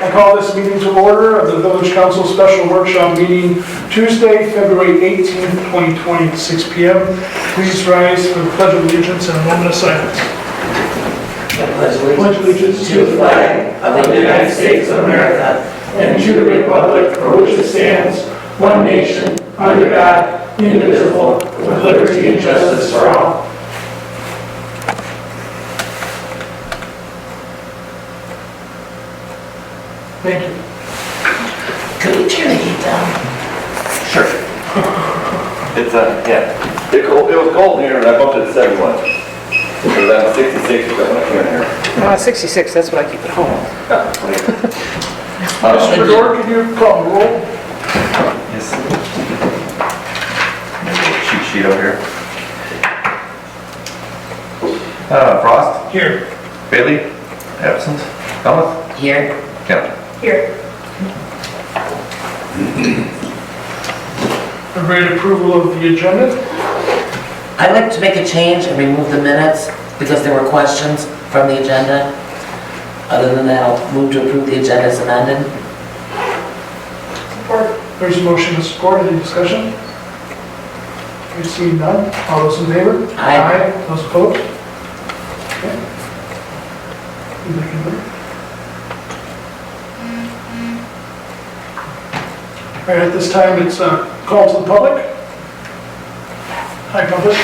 I call this meeting to order of the Village Council Special Workshop Meeting Tuesday, February 18th, 2020 at 6 p.m. Please rise for the Pledge of Allegiance and a moment of silence. Pledge allegiance to the flag of the United States of America and to the republic for which it stands, one nation, under God, indivisible, with liberty and justice for all. Thank you. Could we turn the heat down? Sure. It's yeah. It was cold here and I bumped it to 71. So that's 66 is what I came in here. 66, that's what I keep at home. Mr. Fedor, can you call the roll? Yes. Maybe a little cheat sheet over here. Frost, Here. Bailey, absent. Helmuth, Here. Kemp. Here. Everybody approval of the agenda? I'd like to make a change and remove the minutes because there were questions from the agenda. Other than that, I'll move to approve the agenda as amended. Support. There's a motion to support. Any discussion? I see none. All those in favor? Aye. Those opposed? Okay. You can vote. All right, at this time, it's call to the public. Hi, public.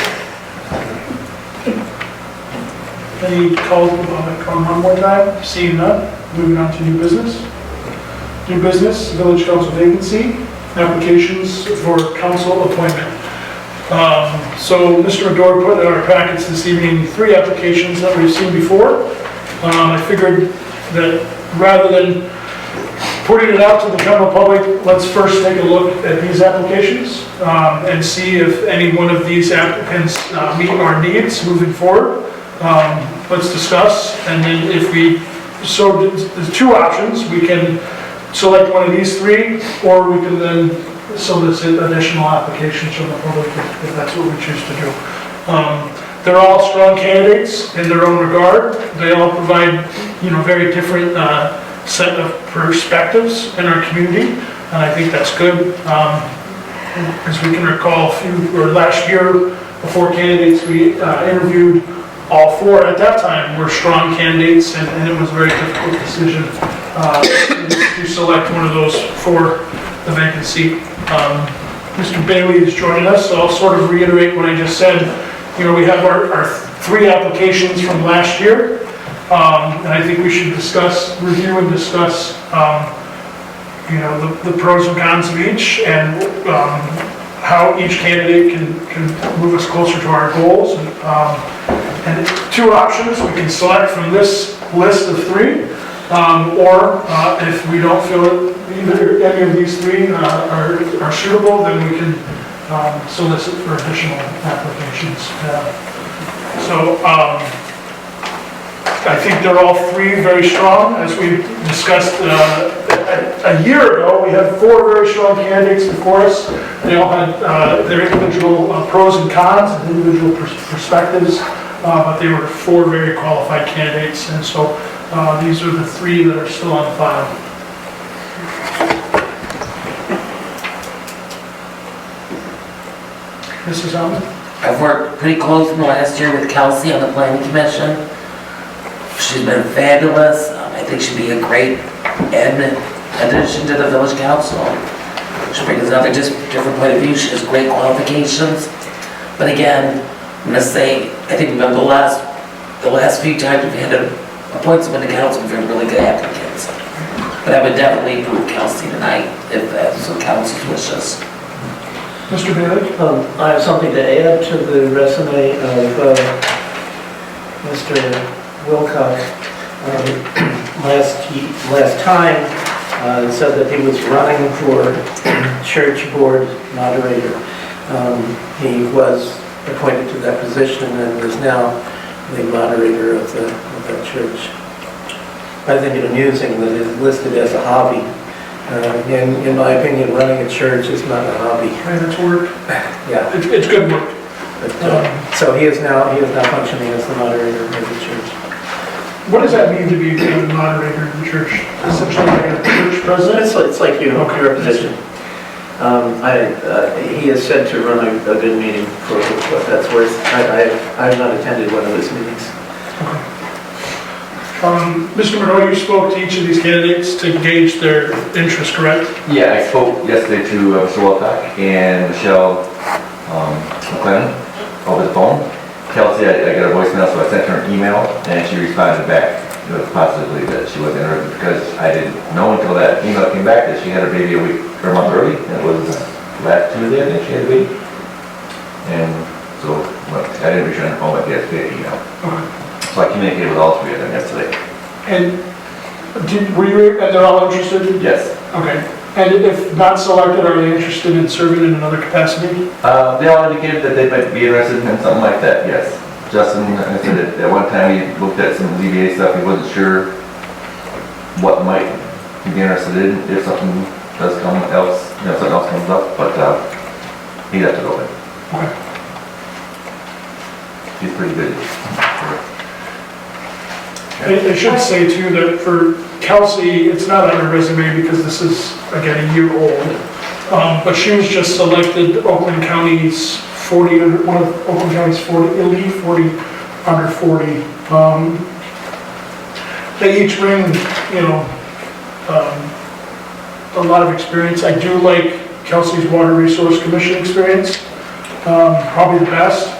Any calls to the public on one more time? Seeing none, moving on to new business. New business, village council vacancy, applications for council appointment. So Mr. Medor put in our packets this evening 3 applications that we've seen before. I figured that rather than putting it out to the general public, let's first take a look at these applications and see if any one of these applicants meet our needs moving forward. Let's discuss, and then if we, so there's 2 options. We can select one of these 3, or we can then solicit additional applications from the public if that's what we choose to do. They're all strong candidates in their own regard. They all provide, very different set of perspectives in our community, and I think that's good. As we can recall, last year, the 4 candidates we interviewed, all 4 at that time were strong candidates, and it was a very difficult decision to select one of those for the vacant seat. Mr. Bailey is joining us, so I'll sort of reiterate what I just said. We have our 3 applications from last year, and I think we should review and discuss, the pros and cons of each, and how each candidate can move us closer to our goals. And 2 options, we can select from this list of 3, or if we don't feel either any of these 3 are suitable, then we can solicit for additional applications. I think they're all 3 very strong. As we discussed a year ago, we had 4 very strong candidates before us. They all had their individual pros and cons and individual perspectives, but they were 4 very qualified candidates, and so these are the 3 that are still on file. Mrs. Allen? I've worked pretty close in the last year with Kelsey on the planning commission. She's been fabulous. I think she'd be a great addition to the village council. She brings another different point of view. She has great qualifications. But again, I'm going to say, I think we've been the last few times we've had to appoint someone to council, we've had really good applicants. But I would definitely approve Kelsey tonight if that's what council's wishes. Mr. Bailey? I have something to add to the resume of Mr. Wilcox. Last time, it said that he was running for church board moderator. He was appointed to that position and is now the moderator of that church. I think it amusing that it's listed as a hobby. In my opinion, running a church is not a hobby. Right, it's work. Yeah. It's good work. But, so he is now functioning as the moderator of the church. What does that mean to be a moderator in the church? Essentially like a church president? It's like your position. He has said to run a good meeting for what that's worth. I've not attended one of his meetings. Mr. Monroe, you spoke to each of these candidates to gauge their interest, correct? Yeah, I spoke yesterday to Mr. Wilcock and Michelle McLennan over the phone. Kelsey, I got a voicemail, so I sent her an email, and she responded back, positively that she was interested, because I didn't know until that email came back that she had a baby a week or a month early, and it was last Tuesday, I think she had a baby. And so, I didn't return the phone, but yes, via email. So I communicated with all three of them yesterday. And and they're all interested? Yes. Okay. And if not selected, are they interested in serving in another capacity? They all indicated that they might be interested in something like that, yes. Justin, I said that at one time he looked at some ZBA stuff, he wasn't sure what might he be interested in, if something does come else, something else comes up, but he left it open. Okay. He's pretty good. I should say too that for Kelsey, it's not on her resume because this is, again, a year old. But she was just selected Oakland County's 40, one of Oakland County's 40, elite 40 under 40. They each bring, a lot of experience. I do like Kelsey's Water Resource Commission experience, probably the best.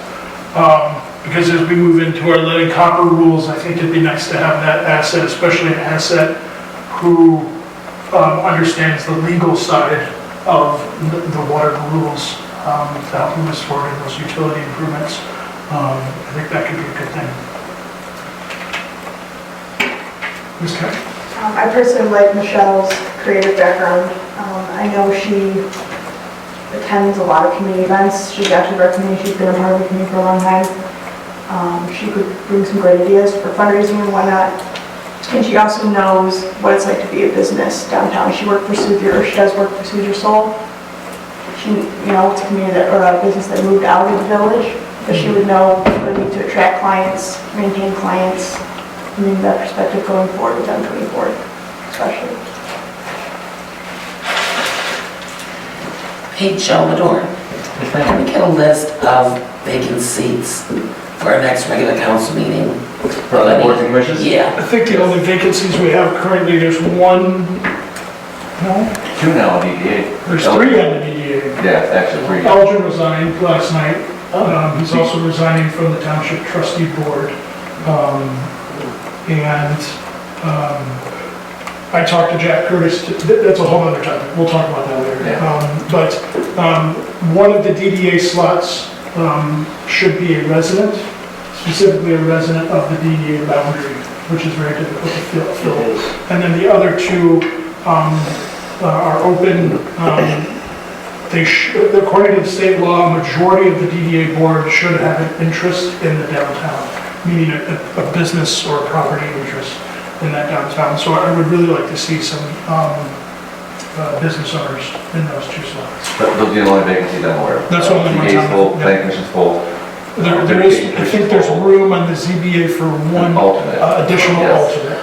Because as we move into our lead and copper rules, I think it'd be nice to have that asset, especially an asset who understands the legal side of the water rules to help move us forward in those utility improvements. I think that could be a good thing. Ms. Kemp? I personally like Michelle's creative background. I know she attends a lot of community events. She's actually recommended, she's been a part of the community for a long time. She could bring some great ideas for fundraising and whatnot. And she also knows what it's like to be a business downtown. She worked for Suzer, she does work for Suzer Soul. She, it's a community or a business that moved out of the village, but she would know what it needs to attract clients, maintain clients, and in that perspective going forward with them going forward, especially. Hey, Joe Madore, can we get a list of vacant seats for our next regular council meeting? For the boards and commissions? Yeah. I think the only vacancies we have currently, there's one, no? Two now on DDA. There's three on the DDA. Yeah, actually three. Elgin resigned last night. He's also resigning from the township trustee board. I talked to Jack Curtis, that's a whole other topic, we'll talk about that later. Yeah. But one of the DDA slots should be a resident, specifically a resident of the DDA boundary, which is very difficult to fill. And then the other two are open. According to the state law, a majority of the DDA board should have an interest in the downtown, meaning a business or a property interest in that downtown. So I would really like to see some business owners in those two slots. But those are the only vacancies I'm aware of. That's only one DDA's time. full, Yeah. planning commission's full. There is, I think there's room on the ZBA for one Alternate. additional Yes. alternate.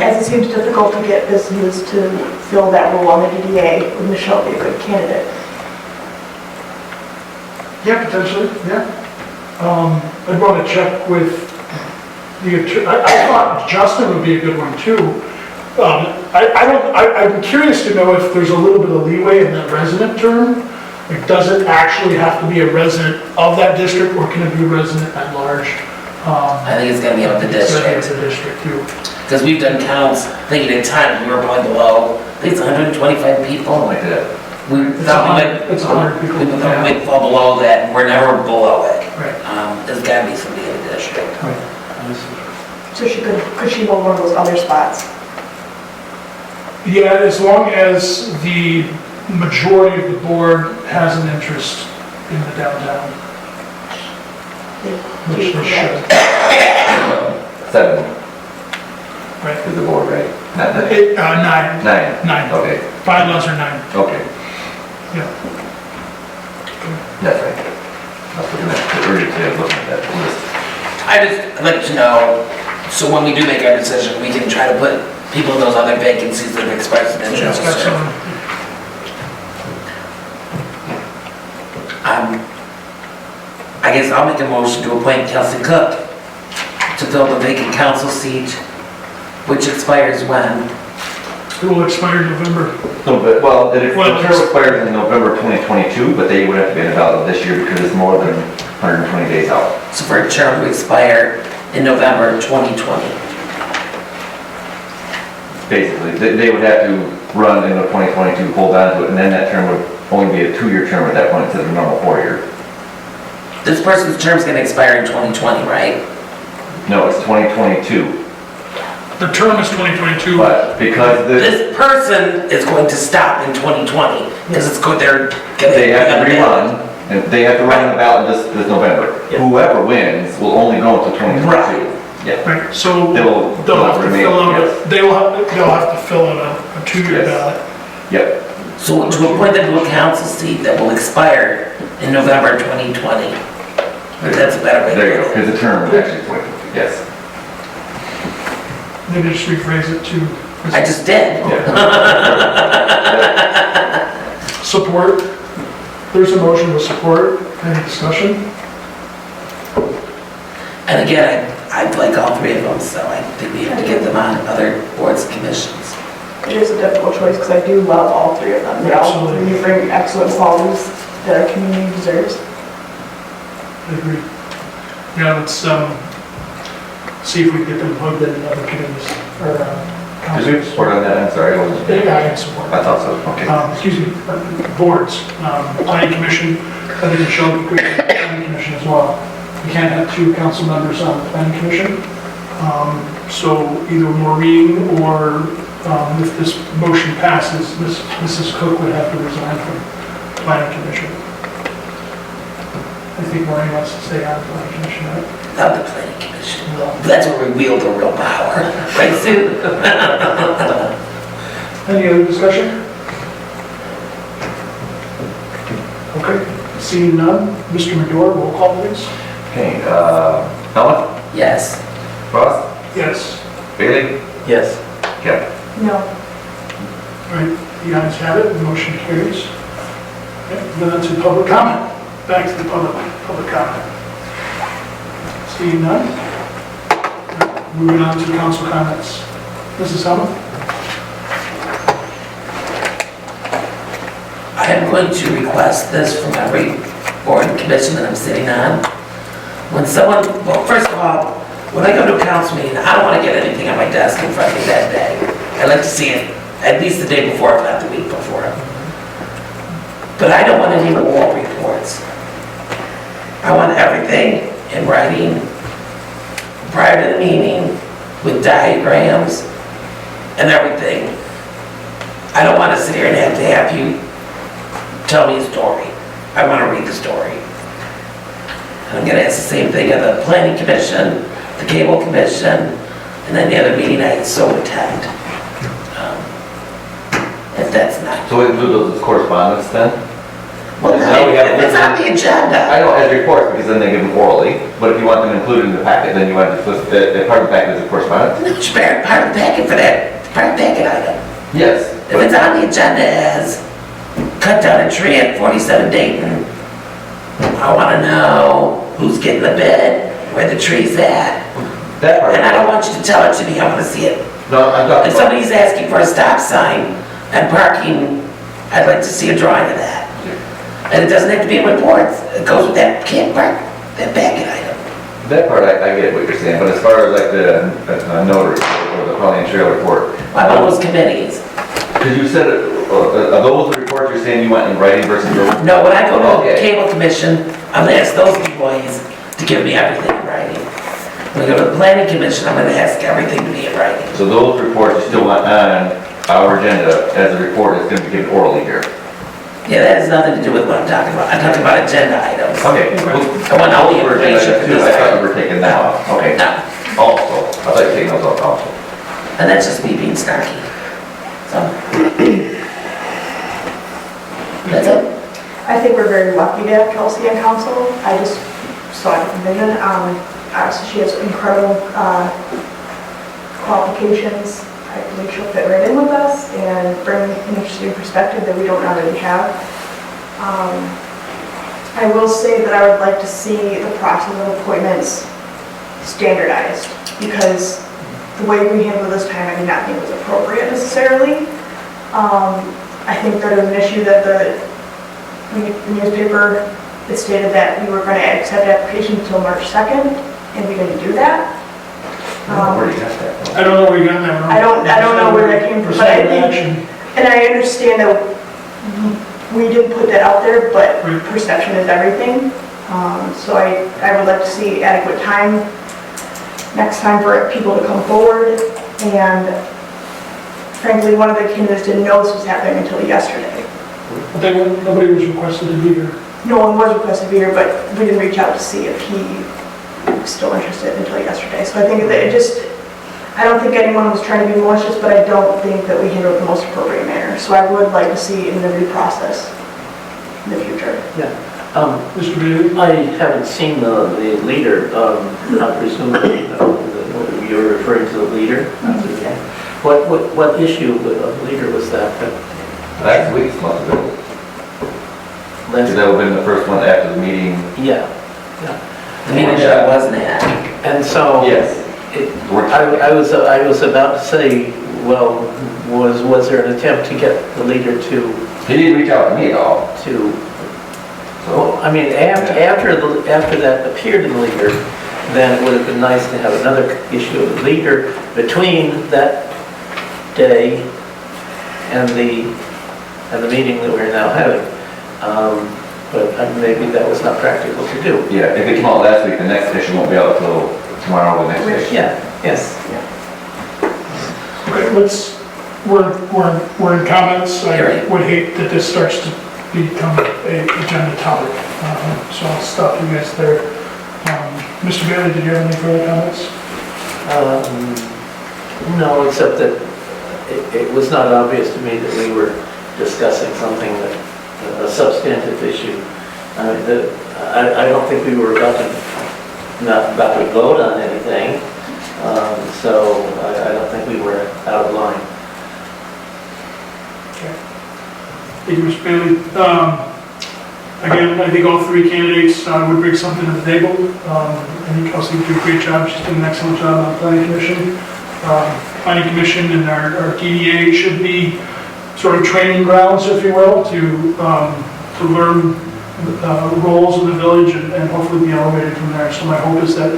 As it seems difficult to get businesses to fill that role on the DDA, would Michelle be a good candidate? Yeah, potentially, yeah. I'd want to check with the attorney. I thought Justin would be a good one too. I'm curious to know if there's a little bit of leeway in that resident term. Like, does it actually have to be a resident of that district, or can it be a resident at large? I think it's gonna be up to It's gonna be up district. to the district too. Because we've done counts, thinking at times we were probably below, I think it's 125 people. Like that. We thought we might, It's 100 people. we thought we might fall below that, and we're never below it. Right. There's gotta be somebody in the district. So could she hold one of those other spots? Yeah, as long as the majority of the board has an interest in the downtown, which they should. 7 Right. is the board, right? Not nine. Nine. 9. Nine. Okay, Bylaws are 9. okay. Yeah. That's right. I was looking at urgency of looking at that list. I'd like to know, so when we do make our decision, we can try to put people in those other vacancies that have expressed an Yeah, interest. it's got some, I guess I'll make a motion to appoint Kelsey Cook to fill the vacant council seat, which expires when? it will expire in November. No, but, well, the Well, term expires in November 2022, but they would have to be in the ballot this year because it's more than 120 days out. So for a term to expire in November 2020. Basically, they would have to run in the 2022, hold on to it, and then that term would only be a 2-year term at that point instead of a normal 4-year. This person's term's gonna expire in 2020, right? No, it's 2022, The term is 2022. but because This person is going to stop in 2020, because it's good, they're gonna. they have to rerun, and they have to run on the ballot this November. Yeah. Whoever wins will only go until 2022. Yeah. Right, so They'll they'll have to remain, fill out, yes. they'll have to fill out a 2-year Yes. ballot. Yep, So to appoint them to a council seat that will expire in November 2020. That's a better way to there you go, put it. because the term is actually 20, yes. Maybe just rephrase it to. I just did. Yeah. Support. There's a motion with support. Any discussion? And again, I'd like all three of them, so I think we have to get them on other boards and commissions. It is a difficult choice because I do love all three of them. They all Absolutely. really bring excellent qualities that our community deserves. I agree. Yeah, let's, see if we can get them plugged in other committees or, Did we councils. support on that? I'm sorry, I wasn't. Yeah, I can support. I thought so, okay. Excuse me, boards, planning commission, I think Michelle could create a planning commission as well. We can't have 2 council members on the planning commission. So either Maureen or, if this motion passes, Mrs. Cook would have to resign from planning commission. I think Maureen wants to stay on the planning commission, right? Not the planning commission. No. That's where we wield the real power, right, Sue? Any other discussion? Okay, seeing none, Mr. Medora, roll call please. Okay, Ellen, Yes. Ross, Yes. Bailey, Yes. Kevin. No. All right, the ayes have it, the motion carries. Okay, then on to public comment. Back to the public comment. Seeing none. Moving on to council comments. Mrs. Hellman? I am going to request this from every board and commission that I'm sitting on. When someone, well, first of all, when I go to a council meeting, I don't want to get anything on my desk in front of me that day. I like to see it at least the day before, if not the week before. But I don't want any oral reports. I want everything in writing prior to the meeting with diagrams and everything. I don't want to sit here and have you tell me a story. I want to read the story. And I'm gonna ask the same thing of the planning commission, the cable commission, and any other meeting I so attend. If that's not, So we include those as correspondence then? well, Now we have- if it's on the agenda, I know as reports because then they give them orally, but if you want them included in the packet, then you want to list that part of the packet as a correspondence? it's part of the packet for that, part of the packet item. Yes. If it's on the agenda as cut down a tree at 47 Dayton, I wanna know who's getting the bid, where the tree's at. That part. And I don't want you to tell it to me, I wanna see it. No, I'm talking If about, somebody's asking for a stop sign and parking, I'd like to see a drawing of that. And it doesn't have to be in reports, it goes with that can't park, that packet item. that part I get what you're saying, but as far as like the notary or the Pauline Trail report, On all those committees. because you said, are those the reports you're saying you want in writing versus verbal? No, when I go to the Okay. cable commission, I'm gonna ask those employees to give me everything in writing. When I go to the planning commission, I'm gonna ask everything to be in writing. So those reports you still want on our agenda as a report that's going to be given orally here? Yeah, that has nothing to do with what I'm talking about. I'm talking about agenda items. Okay. I want all the Those were agenda information items for too. this I thought you item. were taking that off. Okay. No, Also, I thought you were taking those off also. and that's just me being snarky. So. That's it. I think we're very lucky to have Kelsey on council. I just saw a different vision. Obviously, she has incredible qualifications. I believe she'll fit right in with us and bring an interesting perspective that we don't already have. I will say that I would like to see the process of appointments standardized, because the way we handled this time, I do not think was appropriate necessarily. I think that it was an issue that the newspaper, it stated that we were going to accept applications until March 2nd, and we didn't do that. Where do you have that from? I don't know where you got that from. I don't know where that came from, but I think, and I understand that we did put that out there, but Right. perception is everything. So I would like to see adequate time next time for people to come forward. And frankly, one of the candidates didn't know this was happening until yesterday. Nobody was requested to be here. No one was requested to be here, but we didn't reach out to see if he was still interested until yesterday. So I think that it just, I don't think anyone was trying to be malicious, but I don't think that we handled it in the most appropriate manner. So I would like to see an interview process in the future. Mr. Bailey? I haven't seen the leader, I presume you're referring to the leader? What issue of leader was that? Last week's must have been, because that would have been the first one after the meeting. Yeah, The meeting that I wasn't at. and so. Yes. I was about to say, well, was there an attempt to get the leader to, He didn't reach out to me at all, well, so. I mean, after that appeared in the leader, then it would have been nice to have another issue of the leader between that day and the meeting that we're now having. But maybe that was not practical to do. Yeah, if it came out last week, the next issue won't be out until tomorrow or the next day. Yeah, yes. Okay, we're in comments. I would hate that this starts to become a agenda topic. So I'll stop you guys there. Mr. Bailey, did you have any further comments? No, except that it was not obvious to me that we were discussing something that, a substantive issue. I mean, I don't think we were not about to vote on anything, so I don't think we were out of line. Thank you, Mr. Bailey. Again, I think all three candidates would bring something to the table. I think Kelsey did a great job. She's done an excellent job on the Planning Commission. Planning Commission and our DDA should be sort of training grounds, if you will, to learn roles in the village and hopefully be elevated from there. So my hope is that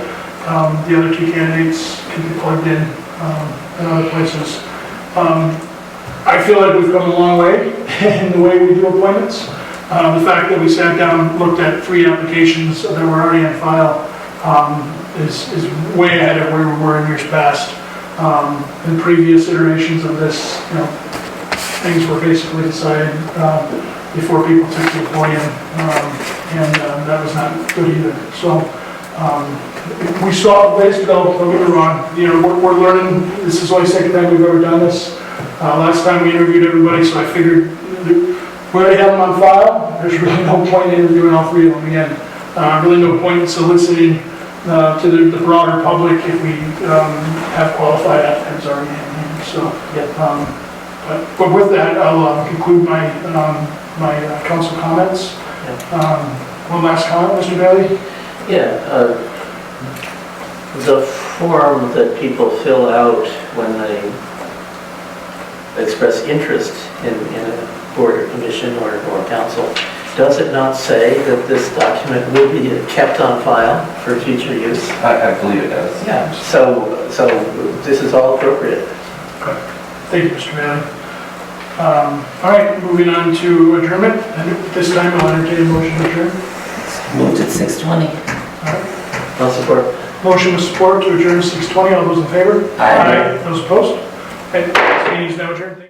the other two candidates can be plugged in other places. I feel like we've come a long way in the way we do appointments. The fact that we sat down, looked at 3 applications that were already on file is way ahead of where we were in years past. In previous iterations of this, things were basically decided before people took the podium, and that was not good either. So we saw ways to go, don't get me wrong. We're learning. This is only the second time we've ever done this. Last time we interviewed everybody, so I figured we already have them on file. There's really no point in interviewing all 3 of them again. Really no point in soliciting to the broader public if we have qualified applicants already in here. So, but with that, I'll conclude my council comments. One last comment, Mr. Bailey? Yeah, the form that people fill out when they express interest in a board or commission or council, does it not say that this document will be kept on file for future use? I believe it does. Yeah. So this is all appropriate. Okay. Thank you, Mr. Bailey. All right, moving on to adjournment. And at this time, I'll entertain a motion to adjourn. Moved at 6:20. All right. I'll support. Motion with support to adjourn 6:20. All those in favor? Aye. Those opposed? Okay, this meeting is now adjourned.